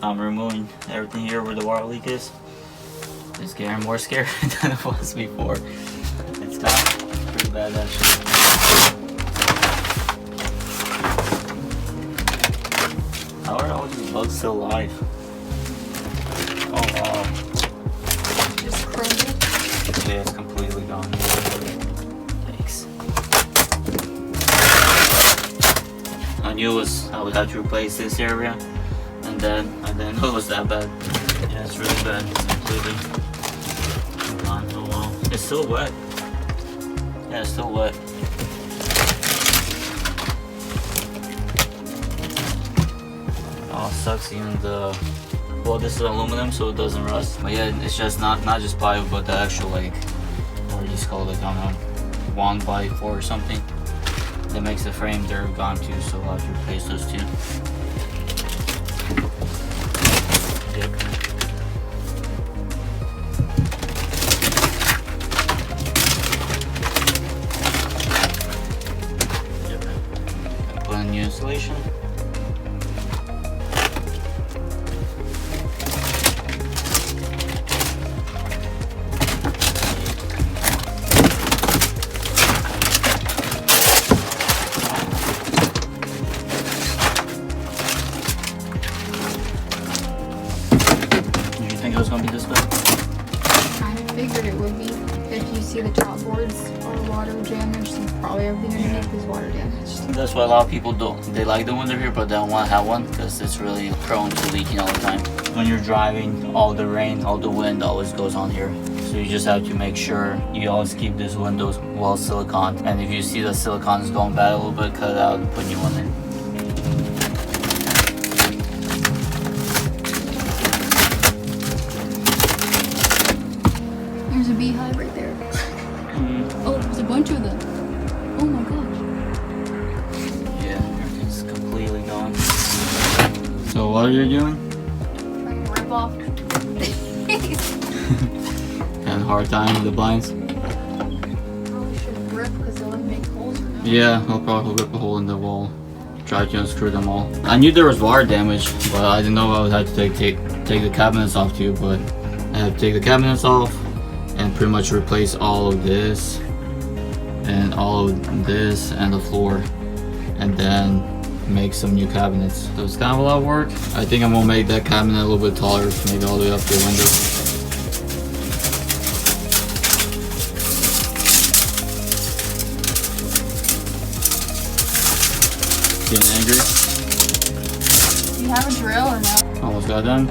I'm removing everything here where the water leak is. It's getting more scary than it was before. It's kind of pretty bad actually. How are all these bugs still alive? Oh wow. Just crumbled? Yeah, it's completely gone. Thanks. I knew I would have to replace this area, and then I didn't know it was that bad. Yeah, it's really bad. It's completely gone. Oh wow. It's still wet. Yeah, it's still wet. Oh, it sucks. Even the, well, this is aluminum, so it doesn't rust. But yeah, it's just not just plywood, but the actual, like, what do you call it? I don't know, 1x4 or something. That makes the frame, they're gone too, so I'll have to replace those two. Yep. Yep. Put in new insulation. It was gonna be this bad? Kind of figured it would be. If you see the top boards are water damaged, and probably everything underneath is water damaged. That's why a lot of people don't. They like the window here, but they don't want to have one because it's really prone to leaking all the time. When you're driving, all the rain, all the wind always goes on here. So you just have to make sure you always keep these windows well silicone. And if you see the silicone is going bad a little bit, cut it out and put new one in. There's a beehive right there. Oh, there's a bunch of them. Oh my gosh. Yeah, everything's completely gone. So what are you doing? Trying to rip off. Had a hard time with the blinds. Probably should rip because they'll make holes in them. Yeah, I'll probably rip a hole in the wall. Try to unscrew them all. I knew there was wire damage, but I didn't know I would have to take the cabinets off too, but I have to take the cabinets off and pretty much replace all of this and all of this and the floor, and then make some new cabinets. So it's kind of a lot of work. I think I'm gonna make that cabinet a little bit taller, maybe all the way up to the window. Getting angry? You have a drill or no? Almost got done.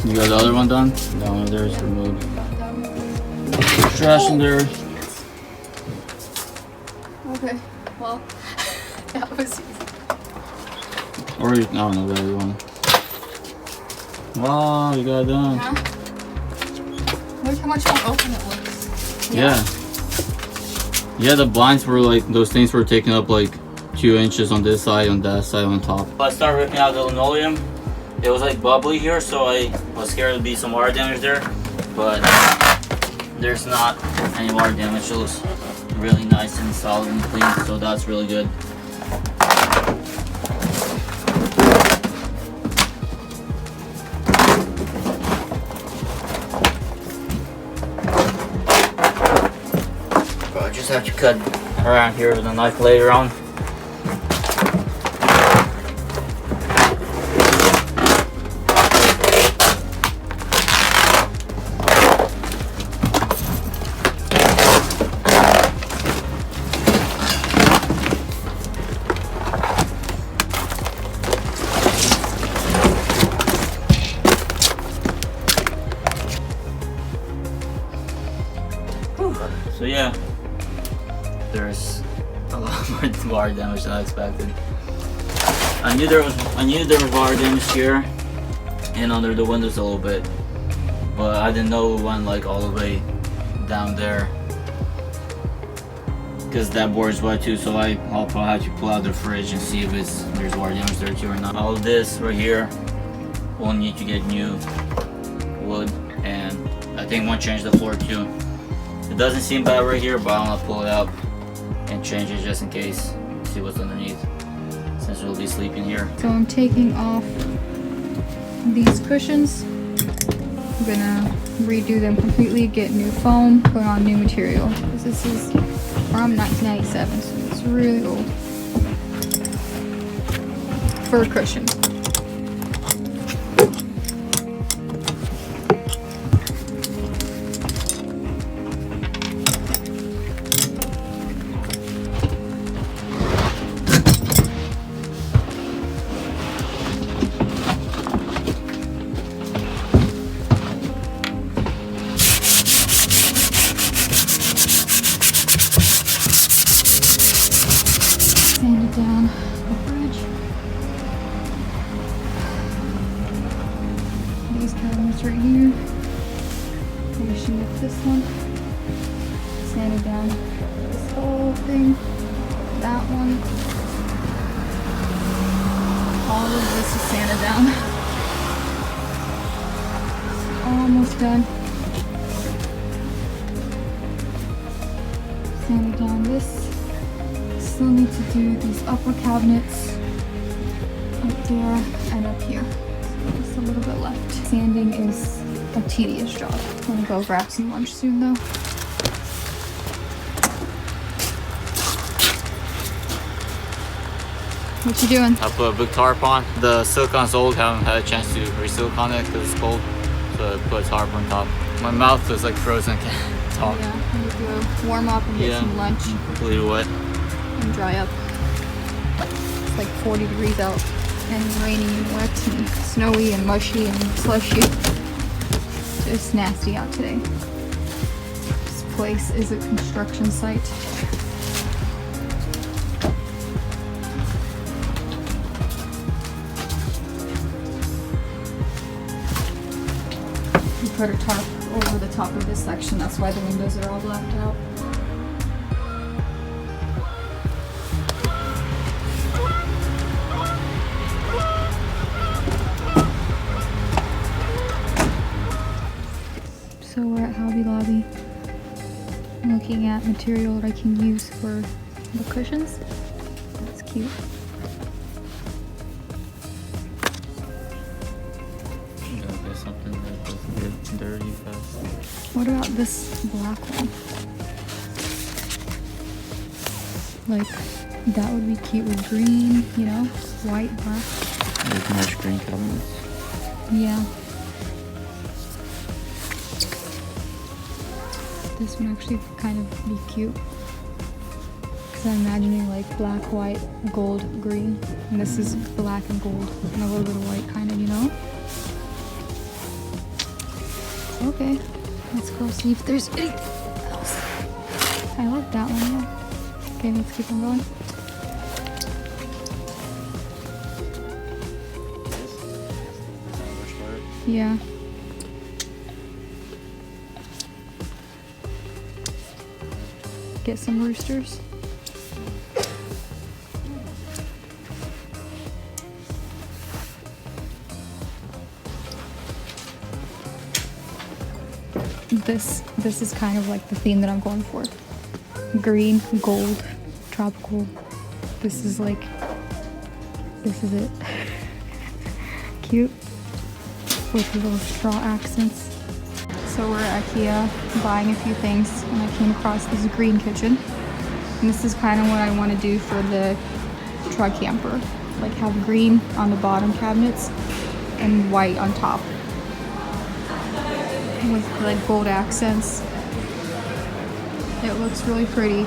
You got the other one done? No, there's removed. Trash in there. Okay, well, that was easy. Or you, I don't know, the other one. Wow, you got it done. Yeah? Look how much more open it looks. Yeah. Yeah, the blinds were like, those things were taking up like 2 inches on this side, on that side, on top. I started ripping out the linoleum. It was like bubbly here, so I was scared there'd be some water damage there. But there's not any water damage. It looks really nice and solid and clean, so that's really good. But I just have to cut around here with a knife later on. So yeah, there's a lot more water damage than I expected. I knew there was water damage here and under the windows a little bit, but I didn't know it went like all the way down there because that board is wet too. So I'll probably have to pull out the fridge and see if there's water damage there too or not. All of this right here will need to get new wood, and I think I want to change the floor too. It doesn't seem bad right here, but I'm gonna pull it out and change it just in case. See what's underneath, since we'll be sleeping here. So I'm taking off these cushions. I'm gonna redo them completely, get new foam, put on new material. This is from 1997, so it's really old. Fur cushion. Sand it down the bridge. These cabinets right here. Finishing up this one. Sand it down this whole thing. That one. All of this is sanded down. Almost done. Sanded down this. Still need to do these upper cabinets up there and up here. So just a little bit left. Sanding is a tedious job. I'm gonna go grab some lunch soon though. What you doing? I put a big tarp on. The silicon's old, haven't had a chance to re-silicone it because it's cold. So I put a tarp on top. My mouth is like frozen, I can't talk. Yeah, I need to go warm up and get some lunch Completely wet. and dry up. It's like 40 degrees out and rainy and wet and snowy and mushy and slushy. Just nasty out today. This place is a construction site. We put a tarp over the top of this section, that's why the windows are all blacked out. So we're at Hobby Lobby looking at material that I can use for the cushions. That's cute. Something that doesn't get dirty fast. What about this black one? Like, that would be cute with green, you know? White, black. Like nice green cabinets. Yeah. This one actually kind of be cute. Because I'm imagining like black, white, gold, green. And this is black and gold. And a little bit of white kind of, you know? Okay, let's go see if there's anything else. I like that one, yeah. Okay, let's keep on going. Yeah. Get some roosters. This is kind of like the theme that I'm going for. Green, gold, tropical. This is it. Cute. With the little straw accents. So we're at IKEA buying a few things and I came across this green kitchen. And this is kind of what I want to do for the tri-camper. Like have green on the bottom cabinets and white on top. With like gold accents. It looks really pretty.